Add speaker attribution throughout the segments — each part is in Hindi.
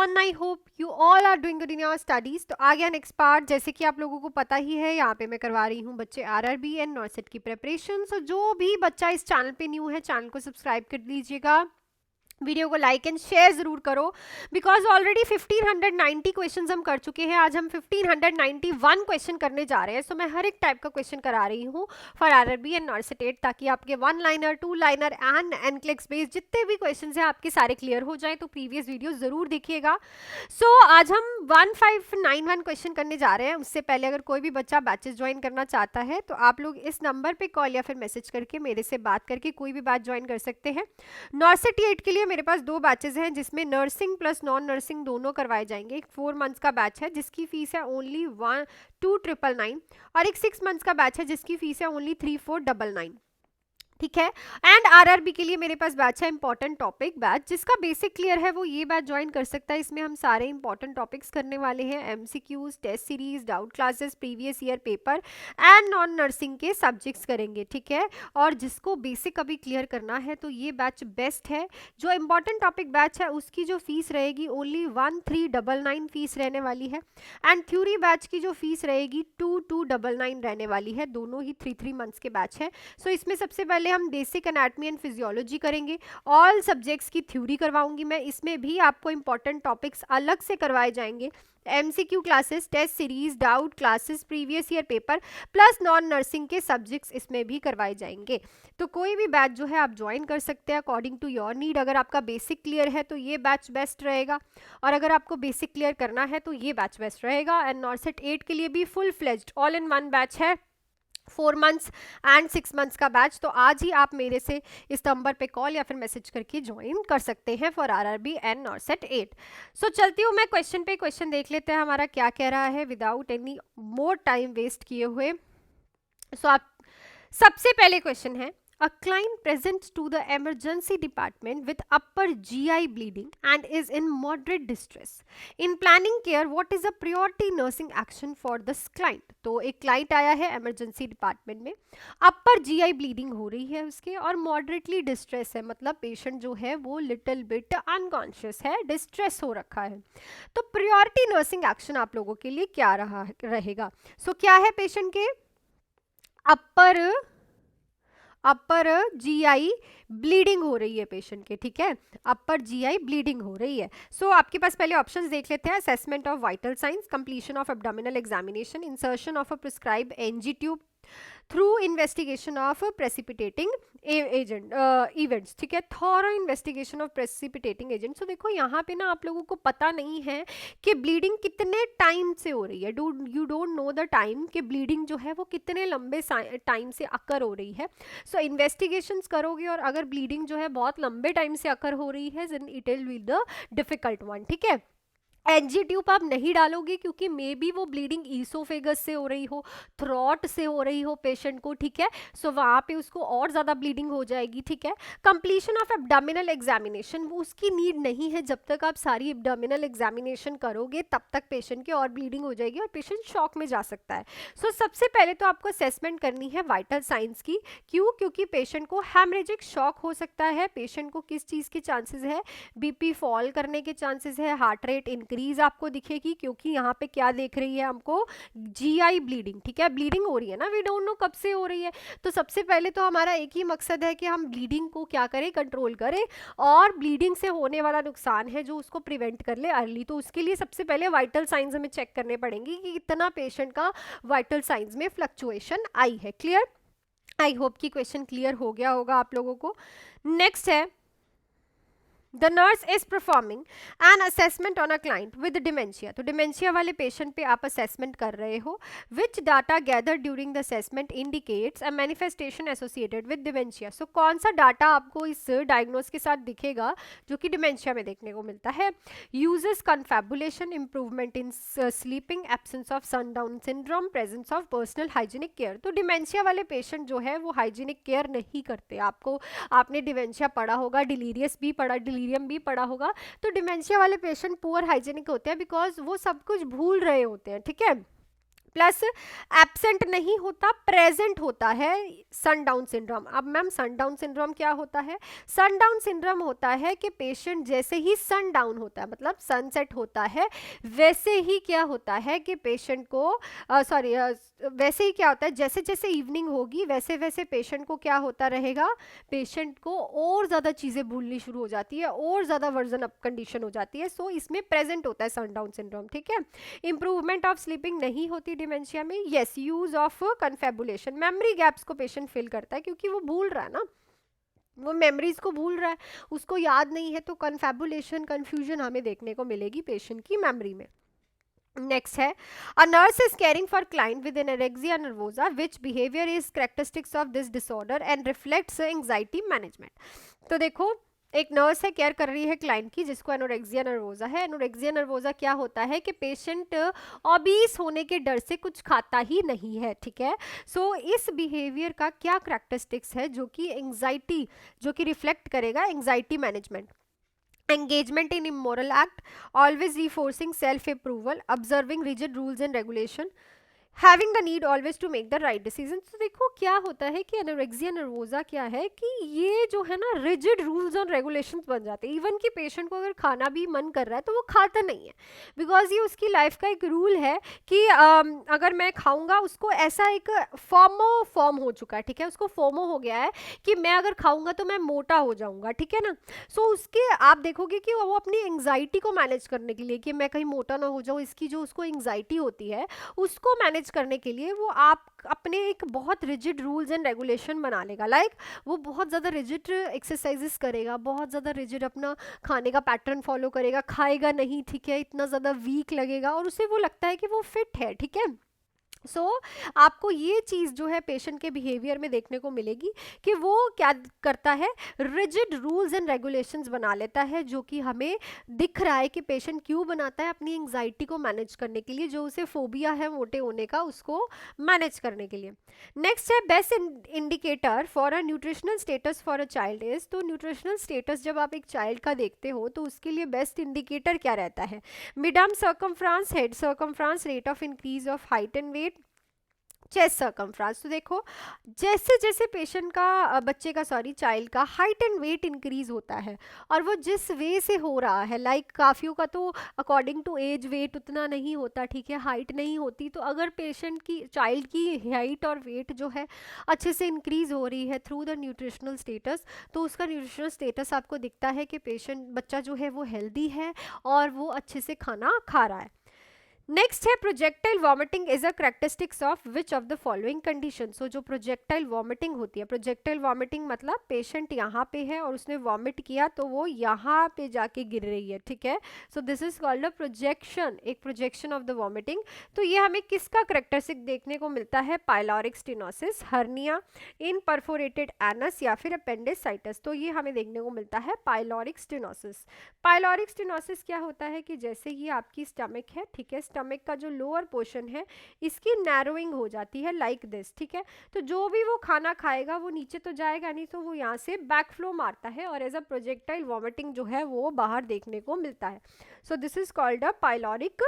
Speaker 1: Everyone, I hope you all are doing good in your studies. तो आ गया नेक्स्ट पार्ट। जैसे कि आप लोगों को पता ही है, यहाँ पे मैं करवा रही हूँ बच्चे आरआरबी एंड नॉर्सेट की प्रिपरेशन। सो जो भी बच्चा इस चैनल पे न्यू है, चैनल को सब्सक्राइब कर लीजिएगा, वीडियो को लाइक एंड शेयर जरूर करो, बिकॉज ऑलरेडी 1590 क्वेश्चंस हम कर चुके हैं। आज हम 1591 क्वेश्चन करने जा रहे हैं। सो मैं हर एक टाइप का क्वेश्चन करा रही हूँ फॉर आरआरबी एंड नॉर्सेट, ताकि आपके one liner, two liner and NCLEX based जितने भी क्वेश्चंस हैं आपके सारे क्लियर हो जाए। तो प्रीवियस वीडियो जरूर देखिएगा। सो आज हम 1591 क्वेश्चन करने जा रहे हैं। उससे पहले अगर कोई भी बच्चा बैचेस ज्वाइन करना चाहता है तो आप लोग इस नंबर पे कॉल या फिर मैसेज करके मेरे से बात करके कोई भी बैच ज्वाइन कर सकते हैं। नॉर्सेट 8 के लिए मेरे पास 2 बैचेस हैं, जिसमें नर्सिंग प्लस नॉन नर्सिंग दोनों करवाए जाएंगे। एक 4 मंथ्स का बैच है जिसकी फीस है ओनली 12999 और एक 6 मंथ्स का बैच है जिसकी फीस है ओनली 3499। ठीक है। एंड आरआरबी के लिए मेरे पास बैच है इंपॉर्टेंट टॉपिक बैच, जिसका बेसिक क्लियर है वो ये बैच ज्वाइन कर सकता है। इसमें हम सारे इंपॉर्टेंट टॉपिक्स करने वाले हैं, MCQs, test series, doubt classes, previous year paper and non nursing के सब्जेक्ट्स करेंगे। ठीक है। और जिसको बेसिक अभी क्लियर करना है तो ये बैच बेस्ट है। जो इंपॉर्टेंट टॉपिक बैच है उसकी जो फीस रहेगी ओनली 1399 फीस रहने वाली है। एंड थ्योरी बैच की जो फीस रहेगी 2299 रहने वाली है। दोनों ही 3 मंथ्स के बैच है। सो इसमें सबसे पहले हम बेसिक एनाटॉमी एंड फिजियोलॉजी करेंगे। ऑल सब्जेक्ट्स की थ्योरी करवाऊंगी मैं। इसमें भी आपको इंपॉर्टेंट टॉपिक्स अलग से करवाए जाएंगे, MCQ classes, test series, doubt classes, previous year paper plus non nursing के सब्जेक्ट्स इसमें भी करवाए जाएंगे। तो कोई भी बैच जो है आप ज्वाइन कर सकते हैं अकॉर्डिंग टू योर नीड। अगर आपका बेसिक क्लियर है तो ये बैच बेस्ट रहेगा, और अगर आपको बेसिक क्लियर करना है तो ये बैच बेस्ट रहेगा। एंड नॉर्सेट 8 के लिए भी full fledged all in one batch है, 4 मंथ्स एंड 6 मंथ्स का बैच। तो आज ही आप मेरे से इस नंबर पे कॉल या फिर मैसेज करके ज्वाइन कर सकते हैं फॉर आरआरबी एंड नॉर्सेट 8। सो चलती हूँ मैं क्वेश्चन पे, क्वेश्चन देख लेते हैं हमारा क्या कह रहा है without any more time waste किए हुए। सो आप सबसे पहले क्वेश्चन है, a client presents to the emergency department with upper GI bleeding and is in moderate distress. In planning care, what is a priority nursing action for this client? तो एक क्लाइंट आया है इमरजेंसी डिपार्टमेंट में, अपर जीआई ब्लीडिंग हो रही है उसके, और मॉडरेटली डिस्ट्रेस है, मतलब पेशेंट जो है वो लिटिल बिट अनकॉन्शियस है, डिस्ट्रेस हो रखा है। तो प्रायोरिटी नर्सिंग एक्शन आप लोगों के लिए क्या रहेगा? सो क्या है पेशेंट के अपर जीआई ब्लीडिंग हो रही है पेशेंट के। ठीक है, अपर जीआई ब्लीडिंग हो रही है। सो आपके पास पहले ऑप्शंस देख लेते हैं। Assessment of vital signs, completion of abdominal examination, insertion of a prescribe NG tube through investigation of precipitating agent events. ठीक है, thorough investigation of precipitating agent. So देखो यहाँ पे ना आप लोगों को पता नहीं है कि ब्लीडिंग कितने टाइम से हो रही है। You don't know the time कि ब्लीडिंग जो है वो कितने लंबे टाइम से अकर हो रही है। सो इन्वेस्टिगेशंस करोगे, और अगर ब्लीडिंग जो है बहुत लंबे टाइम से अकर हो रही है then it will be the difficult one. ठीक है, एनजी ट्यूब आप नहीं डालोगे क्योंकि मे बी वो ब्लीडिंग ईसोफेगस से हो रही हो, थ्रॉट से हो रही हो पेशेंट को। ठीक है, सो वहाँ पे उसको और ज़्यादा ब्लीडिंग हो जाएगी। ठीक है, कंप्लीशन ऑफ एब्डोमिनल एग्जामिनेशन, वो उसकी नीड नहीं है। जब तक आप सारी एब्डोमिनल एग्जामिनेशन करोगे तब तक पेशेंट की और ब्लीडिंग हो जाएगी और पेशेंट शॉक में जा सकता है। सो सबसे पहले तो आपको असेसमेंट करनी है वाइटल साइंस की। क्यों? क्योंकि पेशेंट को हैमरेजिक शॉक हो सकता है। पेशेंट को किस चीज़ के चांसेस है? बीपी फॉल करने के चांसेस है, हार्ट रेट इंक्रीज आपको दिखेगी, क्योंकि यहाँ पे क्या देख रही है हमको? GI bleeding. ठीक है, ब्लीडिंग हो रही है ना, वी डोंट नो कब से हो रही है। तो सबसे पहले तो हमारा एक ही मकसद है कि हम ब्लीडिंग को क्या करें? कंट्रोल करें, और ब्लीडिंग से होने वाला नुकसान है जो उसको प्रिवेंट कर ले अर्ली। तो उसके लिए सबसे पहले वाइटल साइंस हमें चेक करने पड़ेंगे कि कितना पेशेंट का वाइटल साइंस में फ्लक्चुएशन आई है। क्लियर? आई होप कि क्वेश्चन क्लियर हो गया होगा आप लोगों को। नेक्स्ट है, The nurse is performing an assessment on a client with dementia. तो डिमेंशिया वाले पेशेंट पे आप असेसमेंट कर रहे हो. Which data gathered during the assessment indicates a manifestation associated with dementia. So कौन सा डाटा आपको इस डायग्नोस के साथ दिखेगा जो कि डिमेंशिया में देखने को मिलता है? Uses confabulation, improvement in sleeping, absence of sundown syndrome, presence of personal hygienic care. तो डिमेंशिया वाले पेशेंट जो है वो हाइजीनिक केयर नहीं करते। आपने डिमेंशिया पढ़ा होगा, डिलीरियस भी पढ़ा, भी पढ़ा होगा। तो डिमेंशिया वाले पेशेंट पुअर हाइजीनिक होते हैं बिकॉज वो सब कुछ भूल रहे होते हैं। ठीक है, प्लस एब्सेंट नहीं होता, प्रेजेंट होता है सनडाउन सिंड्रोम। अब मैम सनडाउन सिंड्रोम क्या होता है? सनडाउन सिंड्रोम होता है कि पेशेंट जैसे ही सन डाउन होता है, मतलब सनसेट होता है, वैसे ही क्या होता है कि पेशेंट को वैसे ही क्या होता है, जैसे जैसे इवनिंग होगी वैसे वैसे पेशेंट को क्या होता रहेगा, पेशेंट को और ज़्यादा चीज़ें भूलनी शुरू हो जाती है, और ज़्यादा वर्जन अप कंडीशन हो जाती है। सो इसमें प्रेजेंट होता है सनडाउन सिंड्रोम, ठीक है। इंप्रूवमेंट ऑफ स्लीपिंग नहीं होती डिमेंशिया में। Yes, use of confabulation, memory gaps को पेशेंट फिल करता है क्योंकि वो भूल रहा है ना, वो मेमोरीज को भूल रहा है, उसको याद नहीं है, तो कन्फेबुलेशन, कंफ्यूजन हमें देखने को मिलेगी पेशेंट की मेमोरी में। नेक्स्ट है, a nurse is caring for client with anorexia nervosa, which behaviour is characteristics of this disorder and reflects anxiety management. तो देखो, एक नर्स है, केयर कर रही है क्लाइंट की जिसको एनोरेक्सिया नर्वोसा है। एनोरेक्सिया नर्वोसा क्या होता है कि पेशेंट ओबीस होने के डर से कुछ खाता ही नहीं है, ठीक है। सो इस बिहेवियर का क्या कैरेक्टरिस्टिक्स है जो कि एंजाइटी, जो कि रिफ्लेक्ट करेगा anxiety management. Engagement in immoral act, always reinforcing self-approval, observing rigid rules and regulation, having the need always to make the right decision. तो देखो क्या होता है कि एनोरेक्सिया नर्वोसा क्या है कि ये जो है ना रिजिड रूल्स और रेगुलेशंस बन जाते हैं। इवन कि पेशेंट को अगर खाना भी मन कर रहा है तो वो खाता नहीं है, बिकॉज ये उसकी लाइफ का एक रूल है कि अगर मैं खाऊंगा, उसको ऐसा एक फॉर्म हो चुका है, ठीक है, उसको फोमो हो गया है कि मैं अगर खाऊंगा तो मैं मोटा हो जाऊंगा, ठीक है ना। सो उसके आप देखोगे कि वो अपनी एंग्जाइटी को मैनेज करने के लिए कि मैं कहीं मोटा ना हो जाऊँ, इसकी जो उसको एंग्जाइटी होती है उसको मैनेज करने के लिए वो आप अपने एक बहुत रिजिड रूल्स एंड रेगुलेशन बना लेगा। लाइक वो बहुत ज़्यादा रिजिड एक्सरसाइजेस करेगा, बहुत ज़्यादा रिजिड अपना खाने का पैटर्न फॉलो करेगा, खाएगा नहीं, ठीक है, इतना ज़्यादा वीक लगेगा और उसे वो लगता है कि वो फिट है, ठीक है। सो आपको ये चीज़ जो है पेशेंट के बिहेवियर में देखने को मिलेगी कि वो क्या करता है, रिजिड रूल्स एंड रेगुलेशंस बना लेता है, जो कि हमें दिख रहा है कि पेशेंट क्यों बनाता है, अपनी एंग्जाइटी को मैनेज करने के लिए, जो उसे फोबिया है मोटे होने का, उसको मैनेज करने के लिए। नेक्स्ट है, best indicator for a nutritional status for a child is. तो न्यूट्रिशनल स्टेटस जब आप एक चाइल्ड का देखते हो तो उसके लिए बेस्ट इंडिकेटर क्या रहता है? Mid arm circumference, head circumference, rate of increase of height and weight, chest circumference. तो देखो जैसे जैसे पेशेंट का चाइल्ड का हाइट एंड वेट इंक्रीज होता है और वो जिस वे से हो रहा है, लाइक काफ़ियों का तो अकॉर्डिंग टू एज वेट उतना नहीं होता, ठीक है, हाइट नहीं होती, तो अगर पेशेंट की चाइल्ड की हाइट और वेट जो है अच्छे से इंक्रीज हो रही है थ्रू द न्यूट्रिशनल स्टेटस, तो उसका न्यूट्रिशनल स्टेटस आपको दिखता है कि बच्चा जो है वो हेल्दी है और वो अच्छे से खाना खा रहा है। नेक्स्ट है, projectile vomiting is a characteristics of which of the following condition. So जो प्रोजेक्टाइल वॉमिटिंग होती है, प्रोजेक्टाइल वॉमिटिंग मतलब पेशेंट यहाँ पे है और उसने वॉमिट किया तो वो यहाँ पे जाके गिर रही है, ठीक है। So this is called a projection, एक प्रोजेक्शन ऑफ द वॉमिटिंग। तो ये हमें किसका कैरेक्टरिस्टिक देखने को मिलता है? पाइलोरिक स्टेनोसिस, हर्निया, इन परफोरेटेड एनस या फिर अपेंडिसाइटिस। तो ये हमें देखने को मिलता है पाइलोरिक स्टेनोसिस। पाइलोरिक स्टेनोसिस क्या होता है कि जैसे ये आपकी स्टमक है, ठीक है, स्टमक का जो लोअर पोर्शन है इसकी नैरोइंग हो जाती है लाइक दिस, ठीक है। तो जो भी वो खाना खाएगा वो नीचे तो जाएगा नहीं, तो वो यहाँ से बैक फ्लो मारता है और एज अ प्रोजेक्टाइल वॉमिटिंग जो है वो बाहर देखने को मिलता है। So this is called a pyloric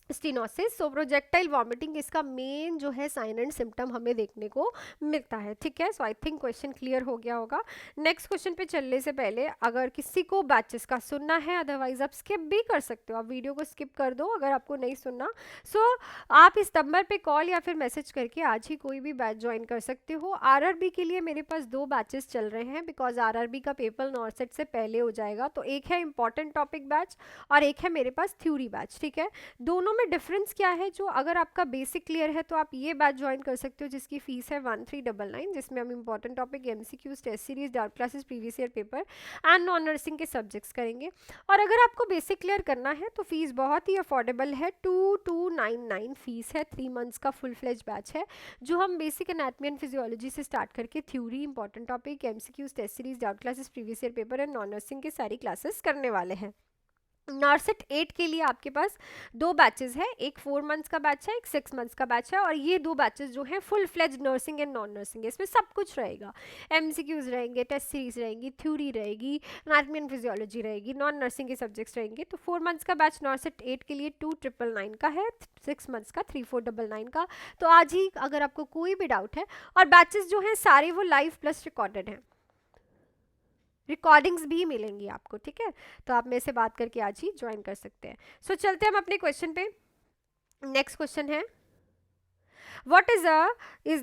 Speaker 1: stenosis. So projectile vomiting इसका मेन जो है साइन एंड सिम्टम हमें देखने को मिलता है, ठीक है। सो आई थिंक क्वेश्चन क्लियर हो गया होगा। नेक्स्ट क्वेश्चन पे चलने से पहले अगर किसी को बैचेस का सुनना है, अदरवाइज आप स्किप भी कर सकते हो, आप वीडियो को स्किप कर दो अगर आपको नहीं सुनना। सो आप इस नंबर पे कॉल या फिर मैसेज करके आज ही कोई भी बैच ज्वाइन कर सकते हो। आरआरबी के लिए मेरे पास 2 बैचेस चल रहे हैं, बिकॉज आरआरबी का पेपर नॉर्सेट से पहले हो जाएगा। तो एक है इंपॉर्टेंट टॉपिक बैच और एक है मेरे पास थ्योरी बैच, ठीक है। दोनों में डिफरेंस क्या है? जो अगर आपका बेसिक क्लियर है तो आप ये बैच ज्वाइन कर सकते हो जिसकी फीस है 1399, जिसमें हम important topic, MCQs, test series, doubt classes, previous year paper and non nursing के सब्जेक्ट्स करेंगे। और अगर आपको बेसिक क्लियर करना है तो फीस बहुत ही अफोर्डेबल है, 2299 फीस है। 3 मंथ्स का फुल फ्लेज बैच है जो हम बेसिक एनाटॉमी एंड फिजियोलॉजी से स्टार्ट करके theory, important topic, MCQs, test series, doubt classes, previous year paper and non nursing के सारी क्लासेस करने वाले हैं। नॉर्सेट 8 के लिए आपके पास 2 बैचेस है, एक 4 मंथ्स का बैच है, एक 6 मंथ्स का बैच है, और ये 2 बैचेस जो हैं full fledge nursing and non nursing है। इसमें सब कुछ रहेगा, एमसीक्यूज रहेंगे, टेस्ट सीरीज रहेंगी, थ्योरी रहेगी, एनाटॉमी एंड फिजियोलॉजी रहेगी, नॉन नर्सिंग के सब्जेक्ट्स रहेंगे। तो 4 मंथ्स का बैच नॉर्सेट 8 के लिए 2999 का है, 6 मंथ्स का 3499 का। तो आज ही अगर आपको कोई भी डाउट है, और बैचेस जो हैं सारे वो लाइव प्लस रिकॉर्डेड हैं, रिकॉर्डिंग्स भी मिलेंगी आपको, ठीक है। तो आप मेरे से बात करके आज ही ज्वाइन कर सकते हैं। सो चलते हैं हम अपने क्वेश्चन पे। नेक्स्ट क्वेश्चन है, what is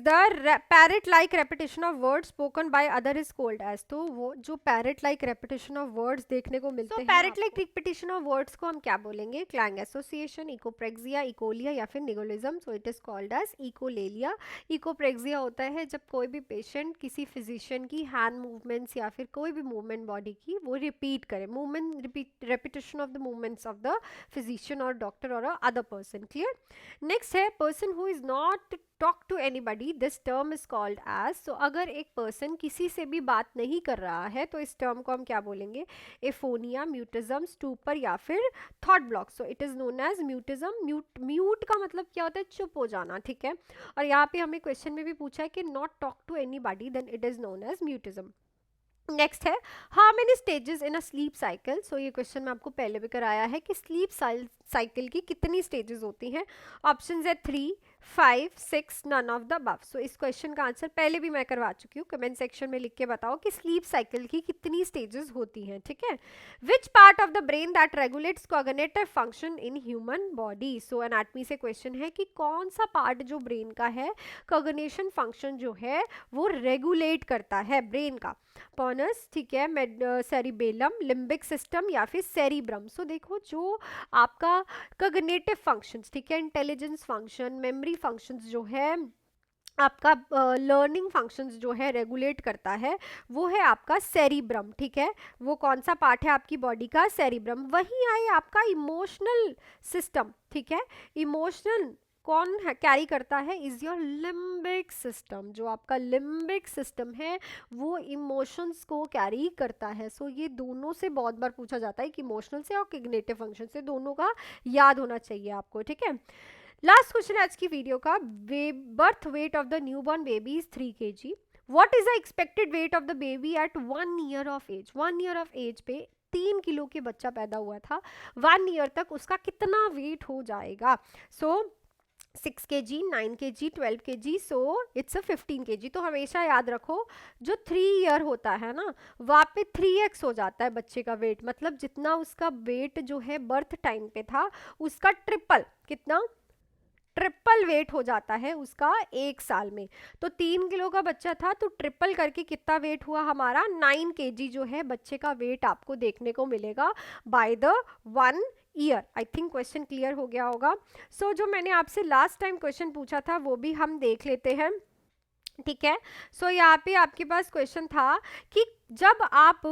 Speaker 1: the parrot like repetition of words spoken by other is called as। तो वो जो parrot like repetition of words देखने को मिलते हैं, parrot like repetition of words को हम क्या बोलेंगे, clang association, ecopraxia, ecolia या फिर neologism। so it is called as ecolalia। ecopraxia होता है जब कोई भी पेशेंट किसी फिजिशियन की हैंड मूवमेंट्स या फिर कोई भी मूवमेंट बॉडी की वो रिपीट करे, movement repetition of the movements of the physician or doctor or other person। clear। Next है person who is not talk to anybody, this term is called as. So अगर एक पर्सन किसी से भी बात नहीं कर रहा है तो इस टर्म को हम क्या बोलेंगे, एफोनिया, म्यूटिज्म, स्टूपर या फिर thought block. So it is known as mutism. Mute का मतलब क्या होता है, चुप हो जाना, ठीक है। और यहाँ पे हमें क्वेश्चन में भी पूछा है कि not talk to anybody, then it is known as mutism. Next है how many stages in a sleep cycle. So ये क्वेश्चन मैं आपको पहले भी कराया है कि स्लीप साइकिल की कितनी स्टेजेस होती हैं। ऑप्शंस है 3, 5, 6, नन ऑफ द अबव। सो इस क्वेश्चन का आंसर पहले भी मैं करवा चुकी हूँ, कमेंट सेक्शन में लिख के बताओ कि स्लीप साइकिल की कितनी स्टेजेस होती हैं, ठीक है। Which part of the brain that regulates cognitive function in human body. So anatomy से क्वेश्चन है कि कौन सा पार्ट जो ब्रेन का है कॉग्निशन फंक्शन जो है वो रेगुलेट करता है ब्रेन का। पॉनस, ठीक है, सेरिबेलम, लिम्बिक सिस्टम या फिर सेरिब्रम। सो देखो जो आपका कॉग्निटिव फंक्शंस, ठीक है, इंटेलिजेंस फंक्शन, मेमोरी फंक्शंस जो है, आपका लर्निंग फंक्शंस जो है रेगुलेट करता है, वो है आपका सेरिब्रम, ठीक है। वो कौन सा पार्ट है आपकी बॉडी का, सेरिब्रम। वहीं आए आपका इमोशनल सिस्टम, ठीक है। इमोशनल कौन कैरी करता है, इज योर लिम्बिक सिस्टम। जो आपका लिम्बिक सिस्टम है वो इमोशंस को कैरी करता है। सो ये दोनों से बहुत बार पूछा जाता है कि इमोशनल से और कॉग्निटिव फंक्शन से, दोनों का याद होना चाहिए आपको, ठीक है। लास्ट क्वेश्चन आज की वीडियो का, birth weight of the newborn baby is 3 kg। What is the expected weight of the baby at 1 year of age. 1 year of age पे 3 किलो के बच्चा पैदा हुआ था, 1 year तक उसका कितना वेट हो जाएगा। सो 6 kg, 9 kg, 12 kg, so it's a 15 kg। तो हमेशा याद रखो जो 3 year होता है ना वहाँ पे 3x हो जाता है बच्चे का वेट, मतलब जितना उसका वेट जो है बर्थ टाइम पे था उसका ट्रिपल, कितना, ट्रिपल वेट हो जाता है उसका 1 साल में। तो 3 किलो का बच्चा था तो ट्रिपल करके कितना वेट हुआ हमारा, 9 kg जो है बच्चे का वेट आपको देखने को मिलेगा by the 1 year। I think question clear हो गया होगा। सो जो मैंने आपसे लास्ट टाइम क्वेश्चन पूछा था वो भी हम देख लेते हैं, ठीक है। सो यहाँ पे आपके पास क्वेश्चन था कि जब आप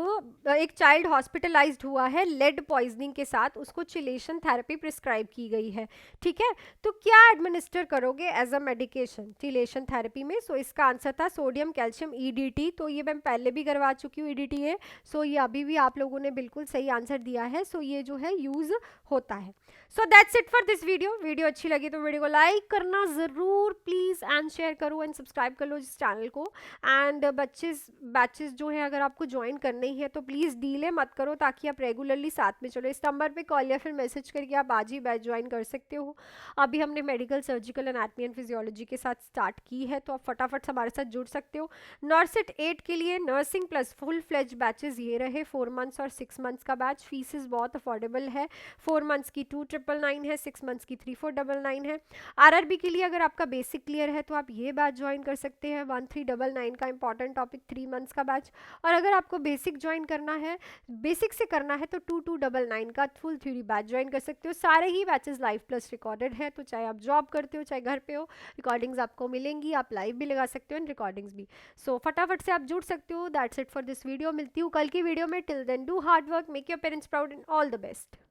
Speaker 1: एक चाइल्ड हॉस्पिटलाइज्ड हुआ है लेड पॉइजनिंग के साथ, उसको चिलेशन थेरेपी प्रिस्क्राइब की गई है, ठीक है, तो क्या एडमिनिस्टर करोगे as a medication chelation therapy में। सो इसका आंसर था सोडियम कैल्शियम ईडीटी। तो ये मैं पहले भी करवा चुकी हूँ ईडीटी है। सो ये अभी भी आप लोगों ने बिल्कुल सही आंसर दिया है। सो ये जो है यूज होता है। So that's it for this video. Video अच्छी लगी तो वीडियो को लाइक करना जरूर प्लीज, एंड शेयर करो एंड सब्सक्राइब कर लो इस चैनल को। एंड बैचेस जो है अगर आपको ज्वाइन करनी है तो प्लीज़ डीले मत करो ताकि आप रेगुलरली साथ में चलो। इस नंबर पे कॉल या फिर मैसेज करके आप आज ही बैच ज्वाइन कर सकते हो। अभी हमने medical, surgical, anatomy and physiology के साथ स्टार्ट की है, तो आप फटाफट हमारे साथ जुड़ सकते हो। नॉर्सेट 8 के लिए nursing plus full fledge batches ये रहे, 4 मंथ्स और 6 मंथ्स का बैच। फीसेस बहुत अफोर्डेबल है, 4 मंथ्स की 2999 है, 6 मंथ्स की 3499 है। आरआरबी के लिए अगर आपका बेसिक क्लियर है तो आप ये बैच ज्वाइन कर सकते हैं, 1399 का इंपॉर्टेंट टॉपिक 3 मंथ्स का बैच। और अगर आपको बेसिक ज्वाइन करना है, बेसिक से करना है, तो 2299 का फुल थ्योरी बैच ज्वाइन कर सकते हो। सारे ही बैचेस लाइव प्लस रिकॉर्डेड है, तो चाहे आप जॉब करते हो चाहे घर पे हो, रिकॉर्डिंग्स आपको मिलेंगी, आप लाइव भी लगा सकते हो एंड रिकॉर्डिंग्स भी। सो फटाफट से आप जुड़ सकते हो। That's it for this video. मिलती हूँ कल की वीडियो में। Till then do hard work, make your parents proud and all the best.